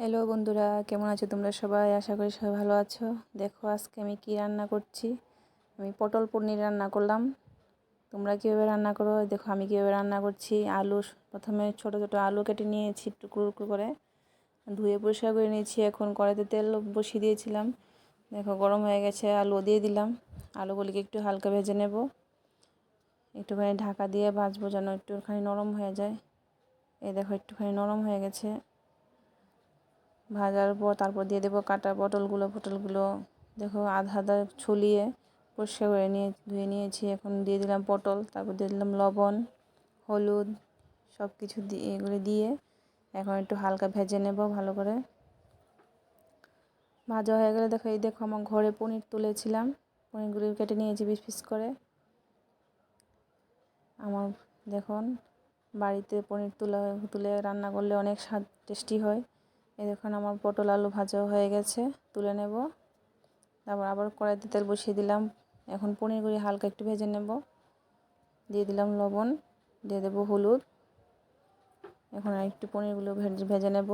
Hello বন্ধুরা, কেমন আছো তোমরা সবাই? আশা করি সবাই ভালো আছো। দেখো আজকে আমি কি রান্না করছি। আমি পটল পনির রান্না করলাম। তোমরা কীভাবে রান্না করো দেখো, আমি কীভাবে রান্না করছি। প্রথমে ছোট ছোট আলু কেটে নিয়েছি, টুকরো টুকরো করে ধুয়ে পরিষ্কার করে নিয়েছি। এখন কড়াইতে তেল বসিয়ে দিয়েছিলাম। দেখো গরম হয়ে গেছে, আলু দিয়ে দিলাম। আলুগুলিকে একটু হালকা ভেজে নেব, একটুখানি ঢাকা দিয়ে ভাজবো যেন একটুখানি নরম হয়ে যায়। এই দেখো একটুখানি নরম হয়ে গেছে। ভাজার পর তারপর দিয়ে দেবো কাটা পটলগুলো দেখো আধা আধা ছুলিয়ে পরিষ্কার করে ধুয়ে নিয়েছি। এখন দিয়ে দিলাম পটল, তারপর দিয়ে দিলাম লবণ, হলুদ, সব কিছু দিয়ে এগুলো দিয়ে এখন একটু হালকা ভেজে নেব ভালো করে। ভাজা হয়ে গেলে দেখো আমার ঘরে পনির তুলেছিলাম, পনিরগুলো কেটে নিয়েছি পিস পিস করে। আমার দেখুন বাড়িতে পনির তুলে রান্না করলে অনেক স্বাদ টেস্টি হয়। এই দেখুন আমার পটল আলু ভাজা হয়ে গেছে, তুলে নেব। তারপর আবার কড়াইতে তেল বসিয়ে দিলাম। এখন পনিরগুলি হালকা একটু ভেজে নেব। দিয়ে দিলাম লবণ, দিয়ে দেবো হলুদ। এখন একটু পনিরগুলো ভেজে নেব।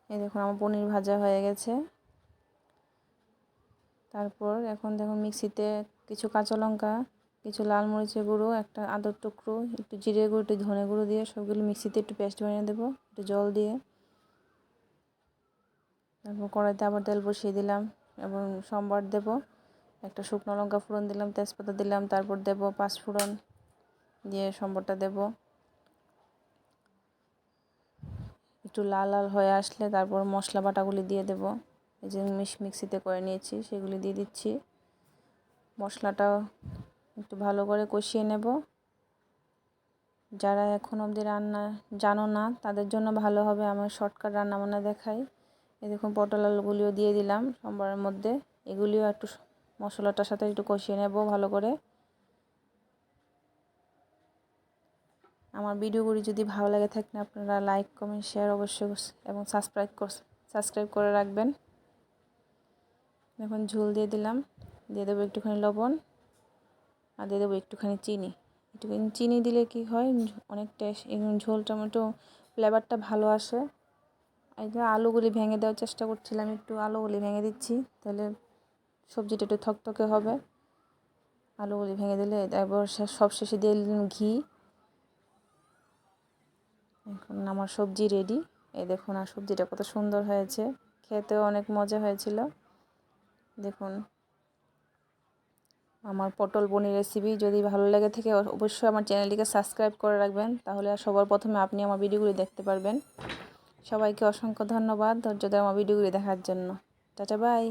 এই দেখুন আমার পনির ভাজা হয়ে গেছে। তারপর এখন দেখুন মিক্সিতে কিছু কাঁচা লঙ্কা, কিছু লাল মরিচের গুঁড়ো, একটা আদার টুকরো, একটু জিরে গুঁড়ো, একটু ধনে গুঁড়ো দিয়ে সবগুলো মিক্সিতে একটু পেস্ট বানিয়ে দেবো একটু জল দিয়ে। তারপর কড়াইতে আবার তেল বসিয়ে দিলাম এবং সম্বার দেব। একটা শুকনো লঙ্কা ফোড়ন দিলাম, তেজপাতা দিলাম, তারপর দেব পাঁচফোড়ন দিয়ে সম্বারটা দেব। একটু লাল লাল হয়ে আসলে তারপর মশলা বাটাগুলি দিয়ে দেব। এই যে মিক্সিতে করে নিয়েছি সেগুলি দিয়ে দিচ্ছি। মশলাটা একটু ভালো করে কষিয়ে নেব। যারা এখন অবধি রান্না জানো না তাদের জন্য ভালো হবে আমার শর্টকাট রান্নাবান্না দেখাই। এই দেখুন পটল আলুগুলিও দিয়ে দিলাম সম্বারের মধ্যে। এগুলিও একটু মশলাটার সাথে একটু কষিয়ে নেব ভালো করে। আমার ভিডিওগুলি যদি ভালো লাগে থাকে আপনারা লাইক কমেন্ট শেয়ার অবশ্যই এবং সাবস্ক্রাইব করে রাখবেন। এখন ঝোল দিয়ে দিলাম, দিয়ে দেবো একটুখানি লবণ আর দিয়ে দেবো একটুখানি চিনি। একটুখানি চিনি দিলে কি হয় অনেক টেস্ট, ঝোল টমেটো ফ্লেভারটা ভালো আসে। এই যে আলুগুলি ভেঙে দেওয়ার চেষ্টা করছিলাম, একটু আলুগুলি ভেঙে দিচ্ছি, তাহলে সবজিটা একটু থকথকে হবে। আলুগুলি ভেঙে দিলে একবার সব শেষে দিয়ে দিলাম ঘি। এখন আমার সবজি রেডি। এই দেখুন আর সবজিটা কত সুন্দর হয়েছে, খেতেও অনেক মজা হয়েছিল। দেখুন আমার পটল পনির রেসিপি যদি ভালো লেগে থাকে অবশ্যই আমার চ্যানেলটিকে সাবস্ক্রাইব করে রাখবেন, তাহলে আর সবার প্রথমে আপনি আমার ভিডিওগুলি দেখতে পারবেন। সবাইকে অসংখ্য ধন্যবাদ ধৈর্য ধরে আমার ভিডিওগুলি দেখার জন্য। Tata bye.